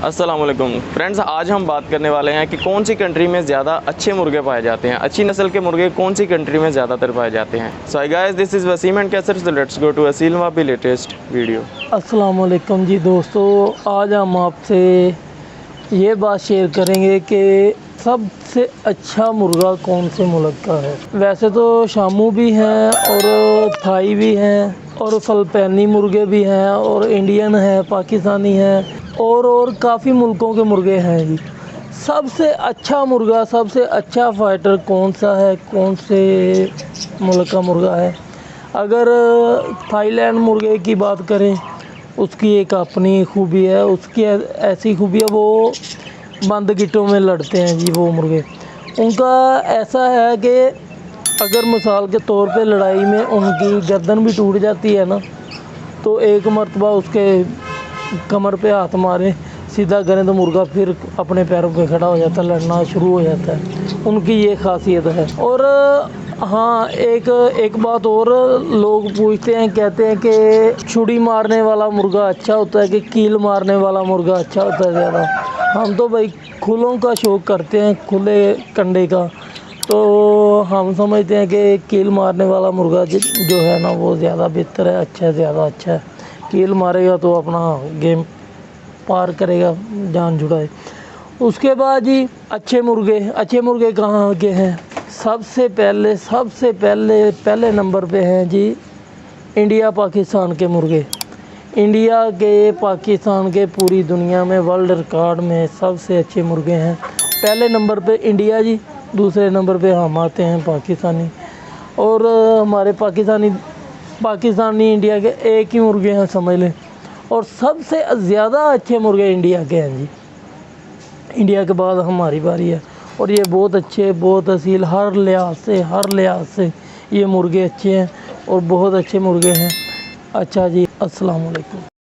अस्सलाम वालेकुम फ्रेंड्स, आज हम बात करने वाले हैं कि कौन सी कंट्री में ज़्यादा अच्छे मुर्गे पाए जाते हैं। अच्छी नस्ल के मुर्गे कौन सी कंट्री में ज़्यादातर पाए जाते हैं। So hi guys, this is Waseem and Kaiser, so let's go to Aseel Nawabi latest video. अस्सलाम वालेकुम जी दोस्तों, आज हम आपसे ये बात शेयर करेंगे कि सबसे अच्छा मुर्गा कौन से मुल्क का है। वैसे तो शामू भी हैं और थाई भी हैं और फिलिपाइनी मुर्गे भी हैं और इंडियन है, पाकिस्तानी है और काफ़ी मुल्कों के मुर्गे हैं जी। सबसे अच्छा मुर्गा, सबसे अच्छा फाइटर कौन सा है, कौन से मुल्क का मुर्गा है। अगर थाईलैंड मुर्गे की बात करें, उसकी एक अपनी खूबी है, उसकी ऐसी खूबी है वो बंद गिट्टों में लड़ते हैं जी वो मुर्गे। उनका ऐसा है कि अगर मिसाल के तौर पे लड़ाई में उनकी गर्दन भी टूट जाती है ना, तो एक मर्तबा उसके कमर पे हाथ मारे सीधा करें तो मुर्गा फिर अपने पैरों पे खड़ा हो जाता है, लड़ना शुरू हो जाता है। उनकी ये खासियत है। और हाँ, एक बात और लोग पूछते हैं, कहते हैं कि छुरी मारने वाला मुर्गा अच्छा होता है कि कील मारने वाला मुर्गा अच्छा होता है ज़्यादा। हम तो भाई खुलों का शौक़ करते हैं, खुले कंडे का, तो हम समझते हैं कि कील मारने वाला मुर्गा जो है ना वो ज़्यादा बेहतर है, अच्छा है, ज़्यादा अच्छा है। कील मारेगा तो अपना गेम पार करेगा, जान छुड़ाए। उसके बाद जी अच्छे मुर्गे कहाँ के हैं। सबसे पहले नंबर पे हैं जी इंडिया पाकिस्तान के मुर्गे। इंडिया के, पाकिस्तान के, पूरी दुनिया में वर्ल्ड रिकॉर्ड में सबसे अच्छे मुर्गे हैं। पहले नंबर पे इंडिया जी, दूसरे नंबर पे हम आते हैं पाकिस्तानी। और हमारे पाकिस्तानी इंडिया के एक ही मुर्गे हैं समझ लें। और सबसे ज़्यादा अच्छे मुर्गे इंडिया के हैं जी। इंडिया के बाद हमारी बारी है और ये बहुत अच्छे, बहुत असील, हर लिहाज से ये मुर्गे अच्छे हैं और बहुत अच्छे मुर्गे हैं। अच्छा जी, अस्सलाम वालेकुम।